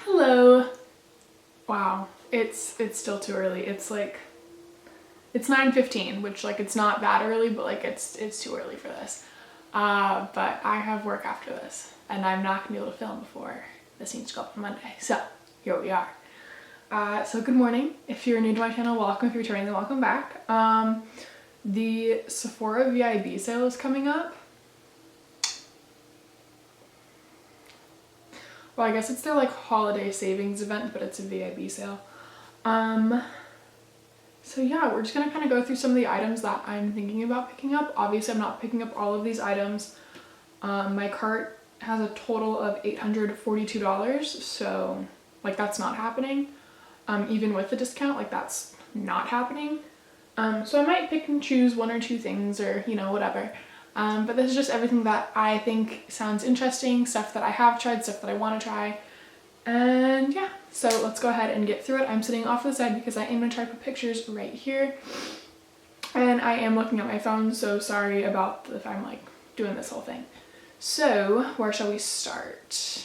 Hello. Wow, it's still too early. It's 9:15, which like it's not that early, but like it's too early for this. But I have work after this, and I'm not gonna be able to film before this needs to go up on Monday. So here we are. So good morning. If you're new to my channel, welcome. If you're returning, then welcome back. The Sephora VIB sale is coming up. Well, I guess it's their like holiday savings event, but it's a VIB sale. So yeah, we're just gonna kind of go through some of the items that I'm thinking about picking up. Obviously, I'm not picking up all of these items. My cart has a total of $842, so like that's not happening. Even with the discount, like that's not happening. So I might pick and choose one or two things, or you know, whatever. But this is just everything that I think sounds interesting, stuff that I have tried, stuff that I want to try. And yeah, so let's go ahead and get through it. I'm sitting off to the side because I am going to try to put pictures right here. And I am looking at my phone, so sorry about if I'm like doing this whole thing. So where shall we start?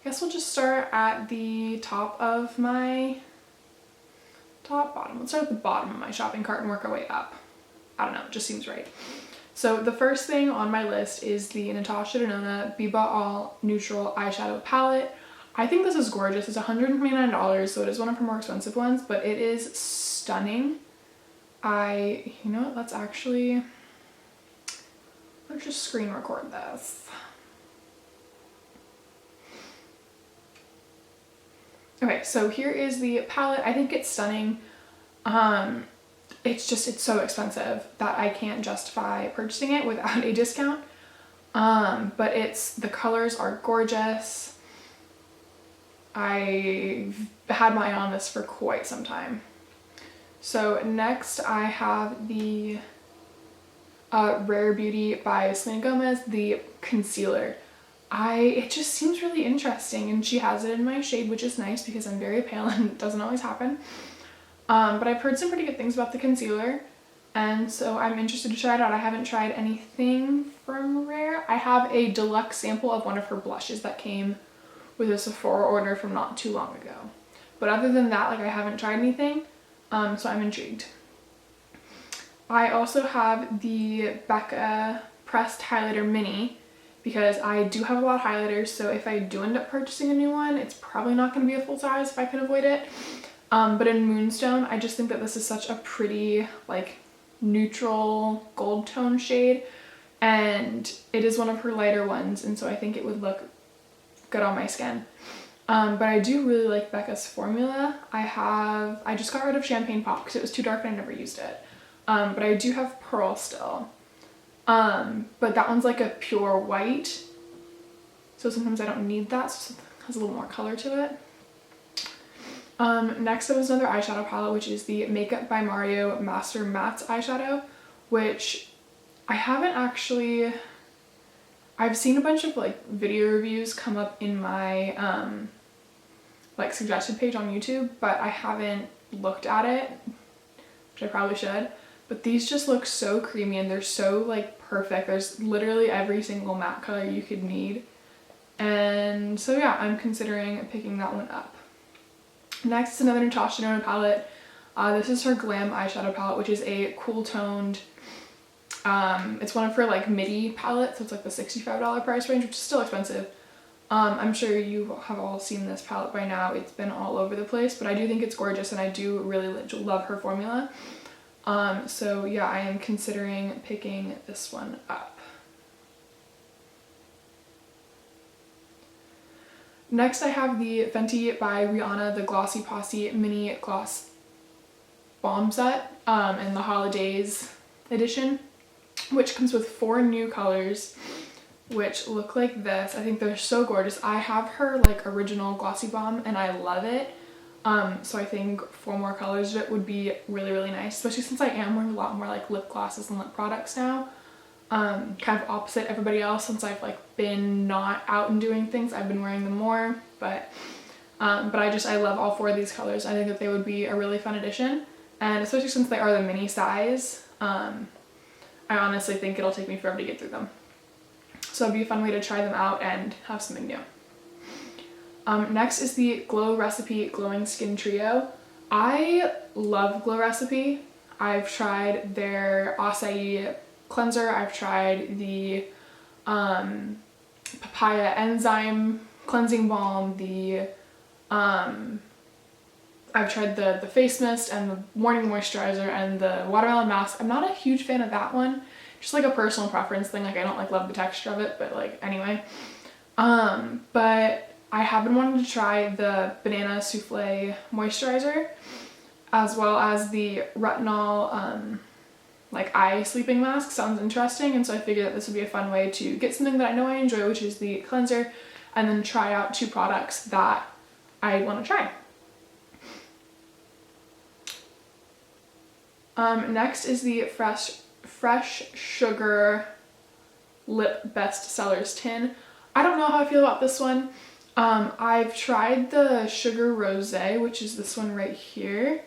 I guess we'll just start at the top of my bottom. Let's start at the bottom of my shopping cart and work our way up. I don't know, it just seems right. So the first thing on my list is the NATASHA DENONA Biba All Neutral Eyeshadow Palette. I think this is gorgeous. It's $129, so it is one of her more expensive ones, but it is stunning. You know what, let's just screen record this. Okay, so here is the palette. I think it's stunning. It's so expensive that I can't justify purchasing it without a discount. But the colors are gorgeous. I've had my eye on this for quite some time. So next I have the Rare Beauty by Selena Gomez, the concealer. It just seems really interesting, and she has it in my shade, which is nice because I'm very pale and it doesn't always happen. But I've heard some pretty good things about the concealer, and so I'm interested to try it out. I haven't tried anything from Rare. I have a deluxe sample of one of her blushes that came with a Sephora order from not too long ago. But other than that, like I haven't tried anything, so I'm intrigued. I also have the BECCA Pressed Highlighter Mini because I do have a lot of highlighters, so if I do end up purchasing a new one, it's probably not going to be a full size if I can avoid it. But in Moonstone, I just think that this is such a pretty, like, neutral gold tone shade, and it is one of her lighter ones, and so I think it would look good on my skin. But I do really like BECCA's formula. I just got rid of Champagne Pop because it was too dark and I never used it. But I do have Pearl still. But that one's like a pure white, so sometimes I don't need that, so it has a little more color to it. Next up is another eyeshadow palette, which is the Makeup by Mario Master Matte eyeshadow, which I haven't actually, I've seen a bunch of like video reviews come up in my like suggested page on YouTube, but I haven't looked at it, which I probably should. But these just look so creamy and they're so like perfect. There's literally every single matte color you could need. And so yeah, I'm considering picking that one up. Next is another NATASHA DENONA palette. This is her Glam eyeshadow palette, which is a cool toned, it's one of her like midi palettes, so it's like the $65 price range, which is still expensive. I'm sure you have all seen this palette by now. It's been all over the place, but I do think it's gorgeous and I do really love her formula. So yeah, I am considering picking this one up. Next I have the Fenty by Rihanna, the Glossy Posse Mini Gloss Bomb Set, in the Holidays edition, which comes with 4 new colors, which look like this. I think they're so gorgeous. I have her like original Glossy Bomb and I love it. So I think 4 more colors of it would be really, really nice, especially since I am wearing a lot more like lip glosses and lip products now. Kind of opposite everybody else, since I've like been not out and doing things, I've been wearing them more, but I love all 4 of these colors. I think that they would be a really fun addition, and especially since they are the mini size, I honestly think it'll take me forever to get through them. So it'd be a fun way to try them out and have something new. Next is the Glow Recipe Glowing Skin Trio. I love Glow Recipe. I've tried their acai cleanser. I've tried the papaya enzyme cleansing balm, I've tried the face mist and the morning moisturizer and the watermelon mask. I'm not a huge fan of that one, just like a personal preference thing. Like I don't like love the texture of it, but like anyway. But I have been wanting to try the banana souffle moisturizer as well as the retinol like eye sleeping mask. Sounds interesting, and so I figured that this would be a fun way to get something that I know I enjoy, which is the cleanser, and then try out 2 products that I want to try. Next is the Fresh Sugar Lip Bestsellers tin. I don't know how I feel about this one. I've tried the Sugar Rosé, which is this one right here,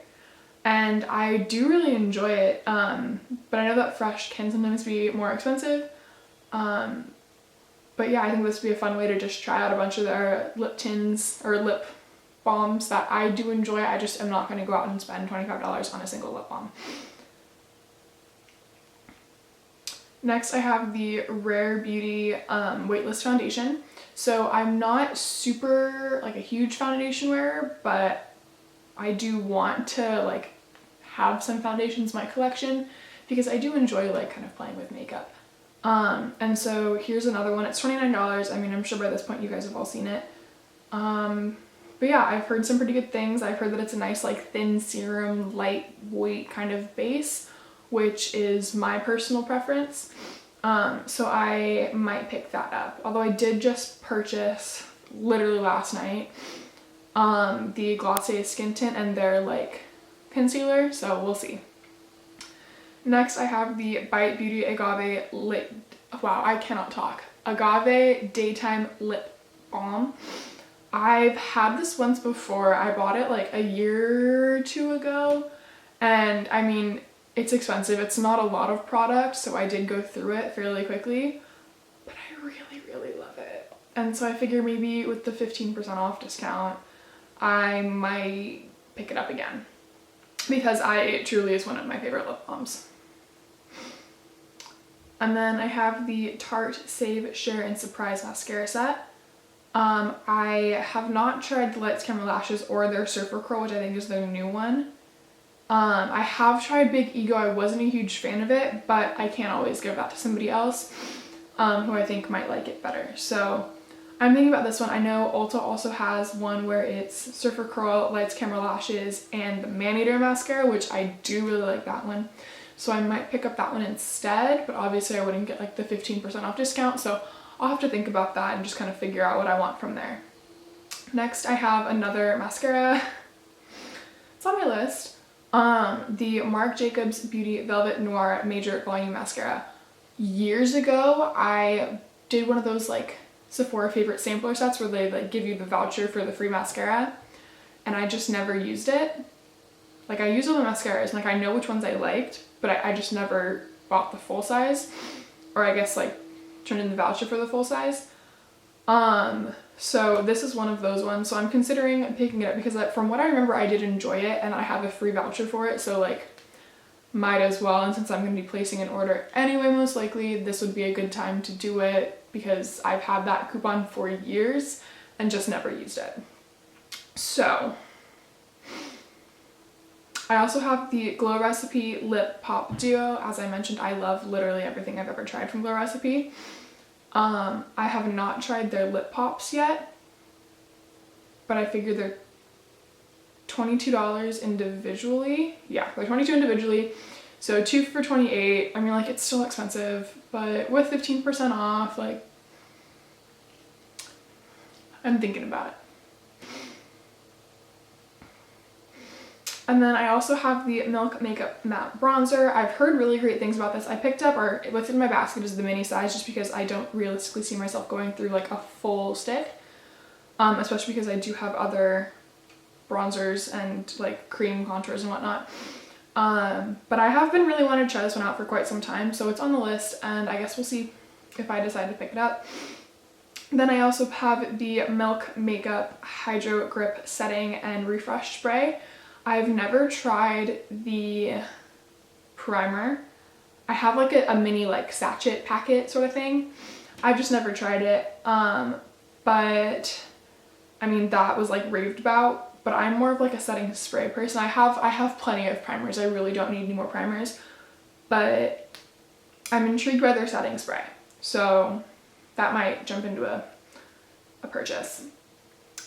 and I do really enjoy it, but I know that fresh can sometimes be more expensive. But yeah, I think this would be a fun way to just try out a bunch of their lip tins or lip balms that I do enjoy. I just am not going to go out and spend $25 on a single lip balm. Next I have the Rare Beauty Weightless Foundation. So I'm not super like a huge foundation wearer, but I do want to like have some foundations in my collection because I do enjoy like kind of playing with makeup. And so here's another one. It's $29. I mean, I'm sure by this point you guys have all seen it. But yeah, I've heard some pretty good things. I've heard that it's a nice like thin serum, lightweight kind of base, which is my personal preference. So I might pick that up. Although I did just purchase, literally last night, the Glossier Skin Tint and their like concealer, so we'll see. Next I have the Bite Beauty Agave Lip, wow, I cannot talk. Agave Daytime Lip Balm. I've had this once before. I bought it like a year or 2 ago, and I mean, it's expensive. It's not a lot of product, so I did go through it fairly quickly, but I really, really love it. And so I figure maybe with the 15% off discount, I might pick it up again because it truly is one of my favorite lip balms. And then I have the Tarte Save, Share, and Surprise mascara set. I have not tried the Lights Camera Lashes or their Surfer Curl, which I think is their new one. I have tried Big Ego. I wasn't a huge fan of it, but I can't always give that to somebody else who I think might like it better. So I'm thinking about this one. I know Ulta also has one where it's Surfer Curl, Lights Camera Lashes, and the Man-Eater mascara, which I do really like that one. So I might pick up that one instead, but obviously I wouldn't get like the 15% off discount, so I'll have to think about that and just kind of figure out what I want from there. Next I have another mascara. It's on my list. The Marc Jacobs Beauty Velvet Noir Major Volume Mascara. Years ago, I did one of those like Sephora favorite sampler sets where they like give you the voucher for the free mascara, and I just never used it. Like I use all the mascaras and like I know which ones I liked, but I just never bought the full size, or I guess like turned in the voucher for the full size. So this is one of those ones, so I'm considering picking it up because from what I remember I did enjoy it and I have a free voucher for it, so like might as well, and since I'm going to be placing an order anyway most likely, this would be a good time to do it because I've had that coupon for years and just never used it. So I also have the Glow Recipe Lip Pop Duo. As I mentioned, I love literally everything I've ever tried from Glow Recipe. I have not tried their lip pops yet, but I figured they're $22 individually. Yeah, they're $22 individually, so 2 for $28. I mean, like, it's still expensive, but with 15% off, like, I'm thinking about it. And then I also have the Milk Makeup Matte Bronzer. I've heard really great things about this. I picked up, or what's in my basket is the mini size just because I don't realistically see myself going through like a full stick. Especially because I do have other bronzers and like cream contours and whatnot. But I have been really wanting to try this one out for quite some time, so it's on the list and I guess we'll see if I decide to pick it up. Then I also have the Milk Makeup Hydro Grip Setting and Refresh Spray. I've never tried the primer. I have like a mini like sachet packet sort of thing. I've just never tried it. But I mean, that was like raved about, but I'm more of like a setting spray person. I have plenty of primers. I really don't need any more primers, but I'm intrigued by their setting spray. So that might jump into a purchase.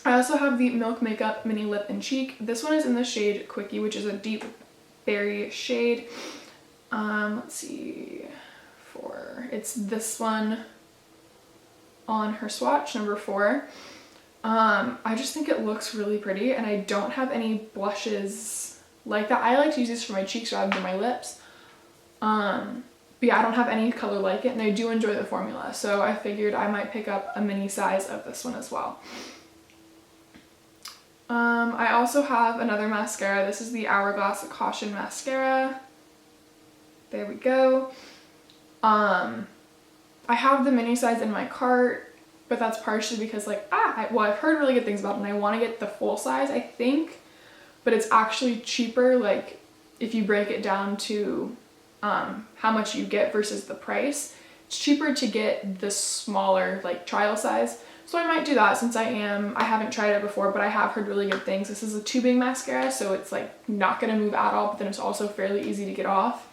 I also have the Milk Makeup Mini Lip and Cheek. This one is in the shade Quickie, which is a deep berry shade. Let's see, it's this one on her swatch, number 4. I just think it looks really pretty, and I don't have any blushes like that. I like to use these for my cheeks rather than my lips. But yeah, I don't have any color like it, and I do enjoy the formula, so I figured I might pick up a mini size of this one as well. I also have another mascara. This is the Hourglass Caution Mascara. There we go. I have the mini size in my cart, but that's partially because like, I've heard really good things about it, and I want to get the full size, I think, but it's actually cheaper, like, if you break it down to how much you get versus the price. It's cheaper to get the smaller, like, trial size. So I might do that since I haven't tried it before, but I have heard really good things. This is a tubing mascara, so it's like not gonna move at all, but then it's also fairly easy to get off.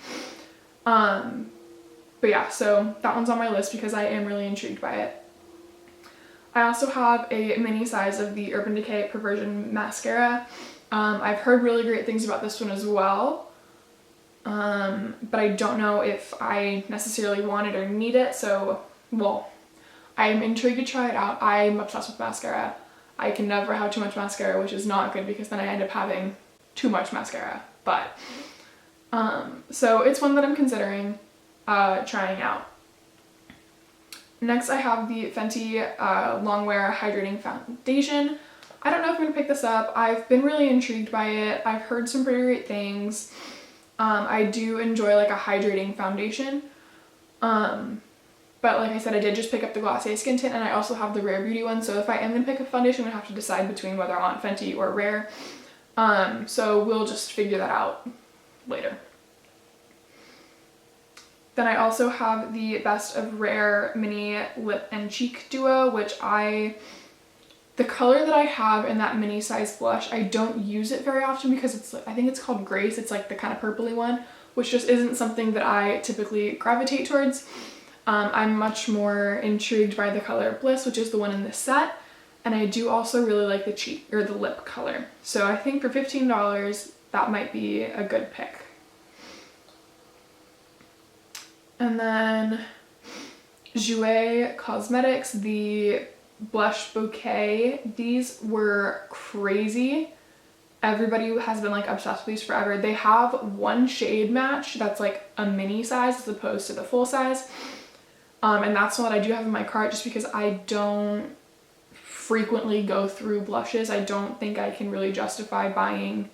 But yeah, so that one's on my list because I am really intrigued by it. I also have a mini size of the Urban Decay Perversion Mascara. I've heard really great things about this one as well. But I don't know if I necessarily want it or need it, so, well, I'm intrigued to try it out. I'm obsessed with mascara. I can never have too much mascara, which is not good because then I end up having too much mascara, but, so it's one that I'm considering, trying out. Next I have the Fenty, Longwear Hydrating Foundation. I don't know if I'm gonna pick this up. I've been really intrigued by it. I've heard some pretty great things. I do enjoy like a hydrating foundation. But like I said, I did just pick up the Glossier Skin Tint, and I also have the Rare Beauty one, so if I am going to pick a foundation, I have to decide between whether I want Fenty or Rare. So we'll just figure that out later. Then I also have the Best of Rare Mini Lip and Cheek Duo, which the color that I have in that mini size blush, I don't use it very often because I think it's called Grace. It's like the kind of purpley one, which just isn't something that I typically gravitate towards. I'm much more intrigued by the color Bliss, which is the one in this set, and I do also really like the cheek or the lip color. So I think for $15, that might be a good pick. And then Jouer Cosmetics, the Blush Bouquet. These were crazy. Everybody has been like obsessed with these forever. They have one shade match that's like a mini size as opposed to the full size. And that's what I do have in my cart just because I don't frequently go through blushes. I don't think I can really justify buying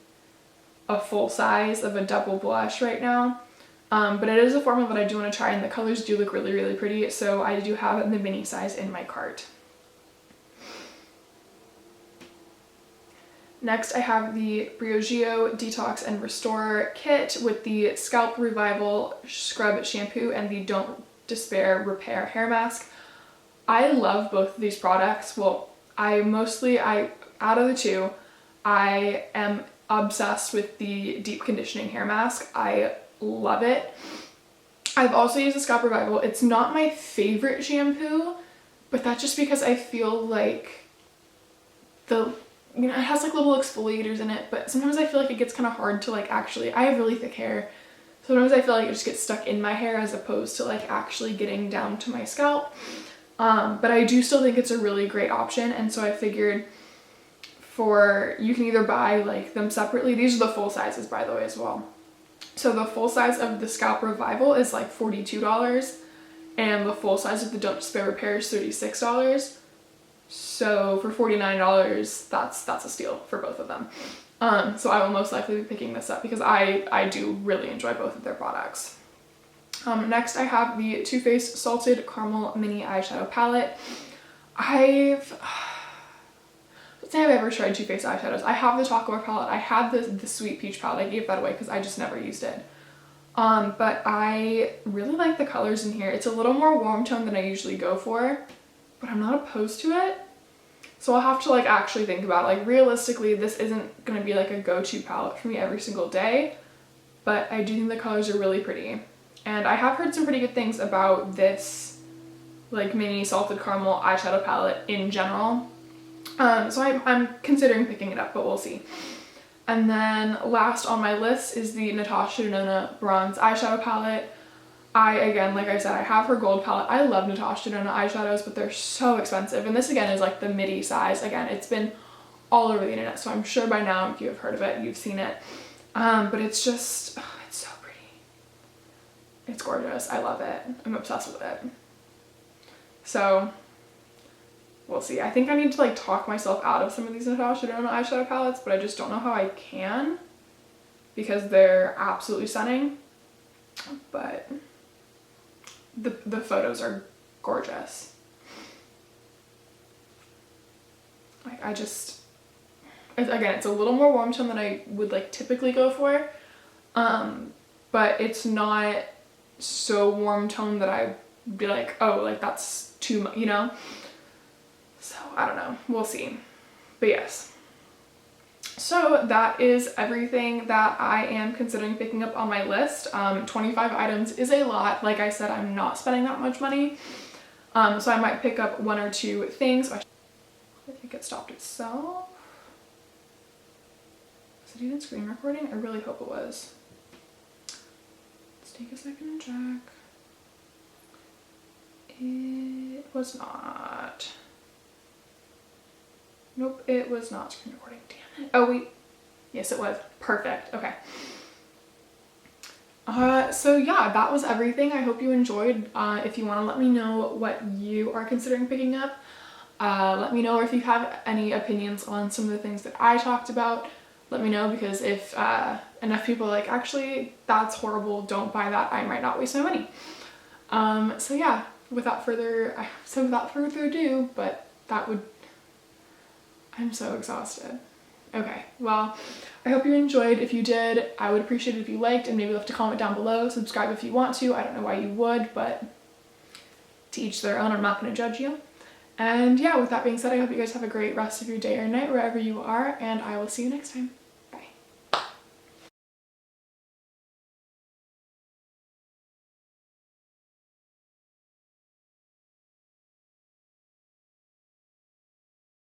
a full size of a double blush right now. But it is a formula that I do want to try, and the colors do look really, really pretty. So I do have the mini size in my cart. Next, I have the Briogeo Detox and Restore Kit with the Scalp Revival Scrub Shampoo and the Don't Despair Repair Hair Mask. I love both of these products. Well, out of the two, I am obsessed with the Deep Conditioning Hair Mask. I love it. I've also used the Scalp Revival. It's not my favorite shampoo, but that's just because I feel like it has like little exfoliators in it, but sometimes I feel like it gets kind of hard to like actually, I have really thick hair. Sometimes I feel like it just gets stuck in my hair as opposed to like actually getting down to my scalp. But I do still think it's a really great option, and so I figured you can either buy like them separately. These are the full sizes, by the way, as well. So the full size of the Scalp Revival is like $42, and the full size of the Don't Despair Repair is $36. So for $49, that's a steal for both of them. So I will most likely be picking this up because I do really enjoy both of their products. Next I have the Too Faced Salted Caramel Mini Eyeshadow Palette. let's say I've ever tried Too Faced eyeshadows. I have the Chocolate palette. I had the Sweet Peach palette. I gave that away because I just never used it. But I really like the colors in here. It's a little more warm tone than I usually go for, but I'm not opposed to it. So I'll have to like actually think about it. Like realistically, this isn't gonna be like a go-to palette for me every single day, but I do think the colors are really pretty. And I have heard some pretty good things about this like mini salted caramel eyeshadow palette in general. So I'm considering picking it up, but we'll see. And then last on my list is the NATASHA Denona Bronze Eyeshadow Palette. Again, like I said, I have her gold palette. I love NATASHA Denona eyeshadows, but they're so expensive. And this again is like the midi size. Again, it's been all over the internet, so I'm sure by now if you have heard of it, you've seen it. But it's just, oh, it's so pretty. It's gorgeous. I love it. I'm obsessed with it. So we'll see. I think I need to like talk myself out of some of these NATASHA Denona eyeshadow palettes, but I just don't know how I can because they're absolutely stunning. But the photos are gorgeous. Like again, it's a little more warm tone than I would like typically go for. But it's not so warm tone that I'd be like, oh, like that's too much, you know? So I don't know, we'll see. But yes. So that is everything that I am considering picking up on my list. 25 items is a lot. Like I said, I'm not spending that much money. So I might pick up one or two things. I think it stopped itself. Was it even screen recording? I really hope it was. Let's take a second and check. It was not. Nope, it was not screen recording. Damn it. Oh wait. Yes, it was. Perfect. Okay. So yeah, that was everything. I hope you enjoyed. If you want to let me know what you are considering picking up. Let me know if you have any opinions on some of the things that I talked about. Let me know, because if enough people are like, actually, that's horrible, don't buy that, I might not waste my money. So yeah, without further ado, but I'm so exhausted. Okay, well, I hope you enjoyed. If you did, I would appreciate it if you liked and maybe left a comment down below. Subscribe if you want to. I don't know why you would, but to each their own. I'm not going to judge you. And yeah, with that being said, I hope you guys have a great rest of your day or night wherever you are, and I will see you next time.